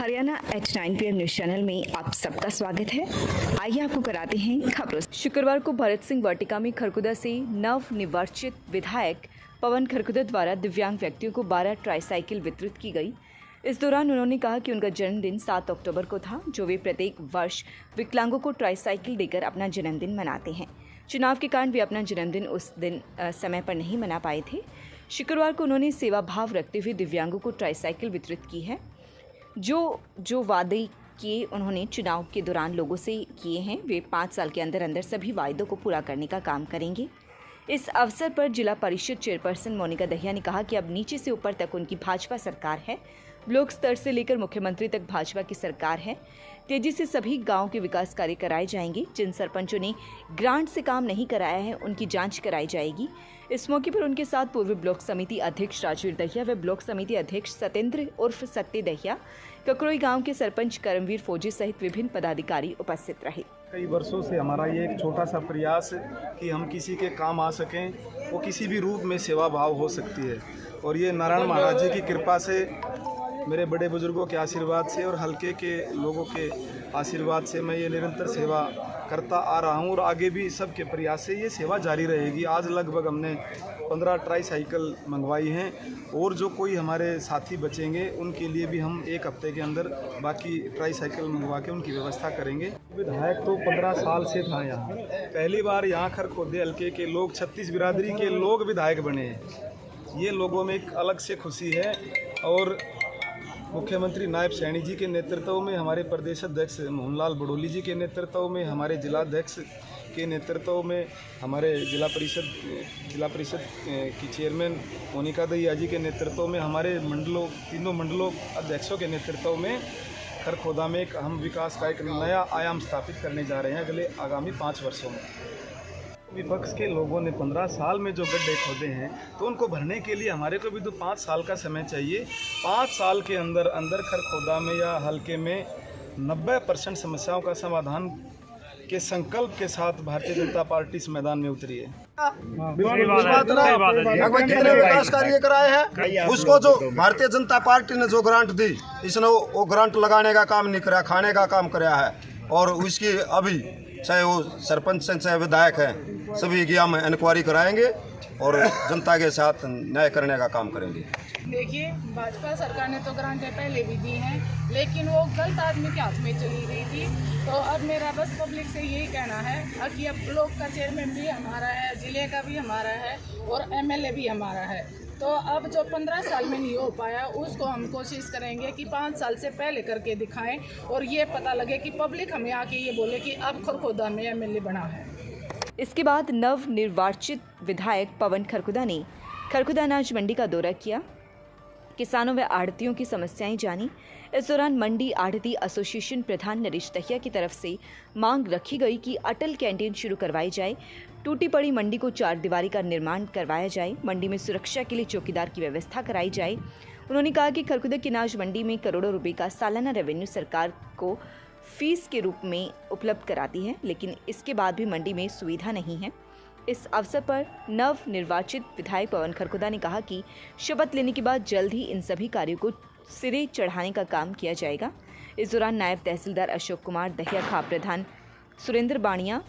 Haryana at 9 PM news channel में आप सबका स्वागत है। आइए आपको कराते हैं खबरों। शुक्रवार को भरत सिंह वाटिका में खरखुदा से नव निर्वाचित विधायक पवन खरखुदा द्वारा दिव्यांग व्यक्तियों को 12 ट्राईसाइकिल वितरित की गई। इस दौरान उन्होंने कहा कि उनका जन्मदिन 7 अक्टूबर को था, जो वे प्रत्येक वर्ष विकलांगों को ट्राईसाइकिल देकर अपना जन्मदिन मनाते हैं। चुनाव के कारण वे अपना जन्मदिन उस दिन समय पर नहीं मना पाए थे। शुक्रवार को उन्होंने सेवा भाव रखते हुए दिव्यांगों को ट्राईसाइकिल वितरित की है। जो वादे किए उन्होंने चुनाव के दौरान लोगों से किए हैं, वे 5 साल के अंदर अंदर सभी वायदों को पूरा करने का काम करेंगे। इस अवसर पर जिला परिषद चेयरपर्सन मोनिका दहिया ने कहा कि अब नीचे से ऊपर तक उनकी भाजपा सरकार है, ब्लॉक स्तर से लेकर मुख्यमंत्री तक भाजपा की सरकार है। तेजी से सभी गांव के विकास कार्य कराए जाएंगे। जिन सरपंचों ने ग्रांट से काम नहीं कराया है, उनकी जांच कराई जाएगी। इस मौके पर उनके साथ पूर्व ब्लॉक समिति अध्यक्ष राजवीर दहिया व ब्लॉक समिति अध्यक्ष सतेंद्र उर्फ सत्य दहिया, ककरोई गांव के सरपंच करमवीर फौजी सहित विभिन्न पदाधिकारी उपस्थित रहे। कई वर्षों से हमारा ये एक छोटा सा प्रयास है कि हम किसी के काम आ सकें, वो किसी भी रूप में सेवा भाव हो सकती है। और ये नारायण महाराज जी की कृपा से, मेरे बड़े बुजुर्गों के आशीर्वाद से और हल्के के लोगों के आशीर्वाद से मैं ये निरंतर सेवा करता आ रहा हूँ और आगे भी सबके प्रयास से ये सेवा जारी रहेगी। आज लगभग हमने 15 ट्राईसाइकिल मंगवाई हैं और जो कोई हमारे साथी बचेंगे उनके लिए भी हम 1 हफ्ते के अंदर बाकी ट्राईसाइकिल मंगवा के उनकी व्यवस्था करेंगे। विधायक तो 15 साल से था यहाँ, पहली बार यहाँ खरखोदे हल्के के लोग 36 बिरादरी के लोग विधायक बने हैं। ये लोगों में एक अलग से खुशी है। और मुख्यमंत्री नायब सैनी जी के नेतृत्व में, हमारे प्रदेश अध्यक्ष मोहनलाल बड़ोली जी के नेतृत्व में, हमारे जिलाध्यक्ष के नेतृत्व में, हमारे जिला परिषद की चेयरमैन मोनिका दहिया जी के नेतृत्व में, हमारे तीनों मंडलों अध्यक्षों के नेतृत्व में खरखोदा में हम विकास का एक नया आयाम स्थापित करने जा रहे हैं अगले आगामी 5 वर्षों में। विपक्ष के लोगों ने 15 साल में जो गड्ढे खोदे हैं, तो उनको भरने के लिए हमारे को भी तो 5 साल का समय चाहिए। 5 साल के अंदर अंदर खरखोदा में या हल्के में 90% समस्याओं का समाधान के संकल्प के साथ भारतीय जनता पार्टी इस मैदान में उतरी है। कितने विकास कार्य कराए हैं, उसको जो भारतीय जनता पार्टी ने जो ग्रांट दी, इसने वो ग्रांट लगाने का काम नहीं कराया, खाने का काम कराया है। और उसकी अभी चाहे वो सरपंच हैं चाहे विधायक हैं, सभी की हम इंक्वायरी कराएंगे और जनता के साथ न्याय करने का काम करेंगे। देखिए, भाजपा सरकार ने तो ग्रांटें पहले भी दी हैं, लेकिन वो गलत आदमी के हाथ में चली गई थी। तो अब मेरा बस पब्लिक से यही कहना है कि अब ब्लॉक का चेयरमैन भी हमारा है, जिले का भी हमारा है और MLA भी हमारा है। तो अब जो 15 साल में नहीं हो पाया, उसको हम कोशिश करेंगे कि 5 साल से पहले करके दिखाएं और ये पता लगे कि पब्लिक हमें आके ये बोले कि अब खरखोदा में MLA बना है। इसके बाद नव निर्वाचित विधायक पवन खरखुदा ने खरखुदा अनाज मंडी का दौरा किया, किसानों व आढ़तियों की समस्याएं जानी। इस दौरान मंडी आढ़ती एसोसिएशन प्रधान नरेश दहिया की तरफ से मांग रखी गई कि अटल कैंटीन शुरू करवाई जाए, टूटी पड़ी मंडी को 4 दीवारी का निर्माण करवाया जाए, मंडी में सुरक्षा के लिए चौकीदार की व्यवस्था कराई जाए। उन्होंने कहा कि खरखुदा की अनाज मंडी में करोड़ों रुपए का सालाना रेवेन्यू सरकार को फीस के रूप में उपलब्ध कराती है, लेकिन इसके बाद भी मंडी में सुविधा नहीं है। इस अवसर पर नव निर्वाचित विधायक पवन खरखुदा ने कहा कि शपथ लेने के बाद जल्द ही इन सभी कार्यों को सिरे चढ़ाने का काम किया जाएगा। इस दौरान नायब तहसीलदार अशोक कुमार दहिया, खाप प्रधान सुरेंद्र बाणिया,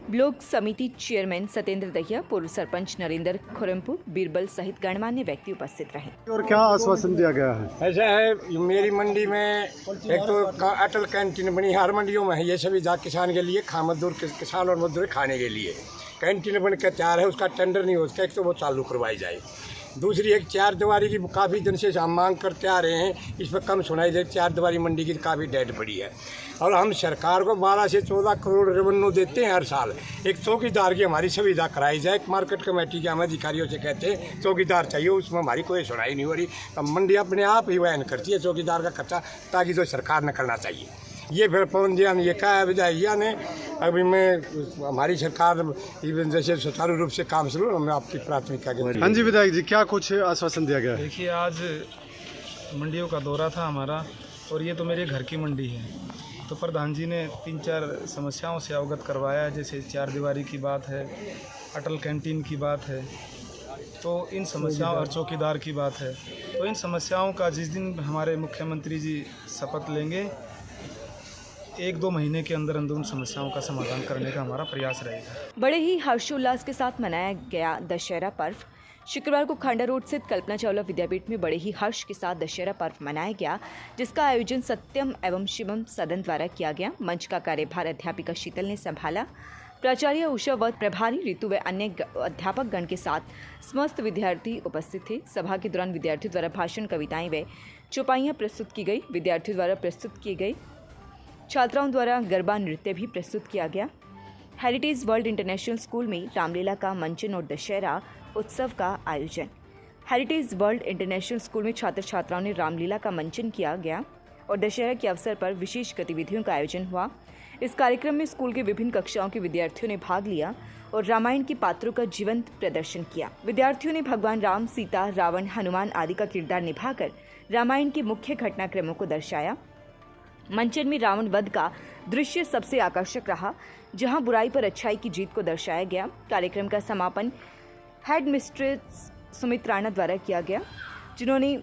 ब्लॉक समिति चेयरमैन सतेंद्र दहिया, पूर्व सरपंच नरेंद्र खुरमपुर, बीरबल सहित गणमान्य व्यक्ति उपस्थित रहे। और क्या आश्वासन दिया गया है? ऐसा है, मेरी मंडी में एक तो अटल कैंटीन बनी, हर मंडियों में है ये सभी जा किसान के लिए, मजदूर किसान और मजदूर खाने के लिए कैंटीन बन के तैयार है। उसका टेंडर नहीं हो सका, एक तो वो चालू करवाई जाए। दूसरी एक 4 दीवारी की काफ़ी दिन से हम मांग करते आ रहे हैं, इस पर कम सुनाई दे। 4 दीवारी मंडी की काफ़ी डेड पड़ी है और हम सरकार को 12 से 14 करोड़ रेवेन्यू देते हैं हर साल। एक चौकीदार की हमारी सुविधा कराई जाए। मार्केट कमेटी के हम अधिकारियों से कहते हैं चौकीदार चाहिए, उसमें हमारी कोई सुनाई नहीं हो रही। अब मंडी अपने आप ही वहन करती है चौकीदार का खर्चा, ताकि जो सरकार ने करना चाहिए। ये फिर पवन जी ने ये कहा विधायिका ने, अभी मैं हमारी सरकार जैसे सुचारू रूप से काम शुरू, हमें आपकी प्राथमिकता के। हाँ जी विधायक जी, क्या कुछ आश्वासन दिया गया? देखिए, आज मंडियों का दौरा था हमारा और ये तो मेरे घर की मंडी है। तो प्रधान जी ने 3-4 समस्याओं से अवगत करवाया, जैसे 4 दीवारी की बात है, अटल कैंटीन की बात है, तो इन समस्याओं और चौकीदार की बात है, तो इन समस्याओं का जिस दिन हमारे मुख्यमंत्री जी शपथ लेंगे, 1-2 महीने के अंदर अंदर उन समस्याओं का समाधान करने का हमारा प्रयास रहेगा। बड़े ही हर्षोल्लास के साथ मनाया गया दशहरा पर्व। शुक्रवार को खांडा रोड स्थित कल्पना चावला विद्यापीठ में बड़े ही हर्ष के साथ दशहरा पर्व मनाया गया, जिसका आयोजन सत्यम एवं शिवम सदन द्वारा किया गया। मंच का कार्यभार अध्यापिका शीतल ने संभाला। प्राचार्य उषा व प्रभारी ऋतु व अन्य अध्यापक गण के साथ समस्त विद्यार्थी उपस्थित थे। सभा के दौरान विद्यार्थियों द्वारा भाषण, कविताएं व चौपाइयां प्रस्तुत की गई। विद्यार्थियों द्वारा प्रस्तुत किए गए छात्राओं द्वारा गरबा नृत्य भी प्रस्तुत किया गया। हेरिटेज वर्ल्ड इंटरनेशनल स्कूल में रामलीला का मंचन और दशहरा उत्सव का आयोजन। हेरिटेज वर्ल्ड इंटरनेशनल स्कूल में छात्र छात्राओं ने रामलीला का मंचन किया गया और दशहरा के अवसर पर विशेष गतिविधियों का आयोजन हुआ। इस कार्यक्रम में स्कूल के विभिन्न कक्षाओं के विद्यार्थियों ने भाग लिया और रामायण के पात्रों का जीवंत प्रदर्शन किया। विद्यार्थियों ने भगवान राम, सीता, रावण, हनुमान आदि का किरदार निभाकर रामायण के मुख्य घटनाक्रमों को दर्शाया। मंचन में रावण वध का दृश्य सबसे आकर्षक रहा, जहां बुराई पर अच्छाई की जीत को दर्शाया गया। कार्यक्रम का समापन हेड मिस्ट्रेस सुमित राणा द्वारा किया गया, जिन्होंने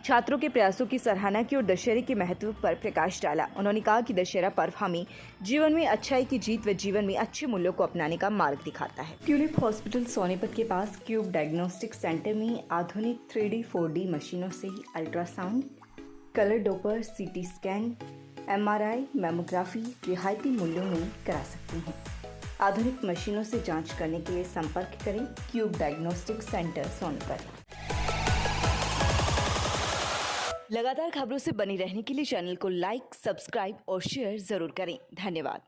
छात्रों के प्रयासों की सराहना की और दशहरे के महत्व पर प्रकाश डाला। उन्होंने कहा कि दशहरा पर्व हमें जीवन में अच्छाई की जीत व जीवन में अच्छे मूल्यों को अपनाने का मार्ग दिखाता है। ट्यूलिप हॉस्पिटल सोनीपत के पास क्यूब डायग्नोस्टिक सेंटर में आधुनिक 3D 4D मशीनों से ultrasound, colour Doppler, CT scan, MRI, mammography रियायती मूल्यों में करा सकते हैं। आधुनिक मशीनों से जांच करने के लिए संपर्क करें क्यूब डायग्नोस्टिक सेंटर सोनीपत। लगातार खबरों से बनी रहने के लिए चैनल को लाइक, सब्सक्राइब और शेयर जरूर करें। धन्यवाद।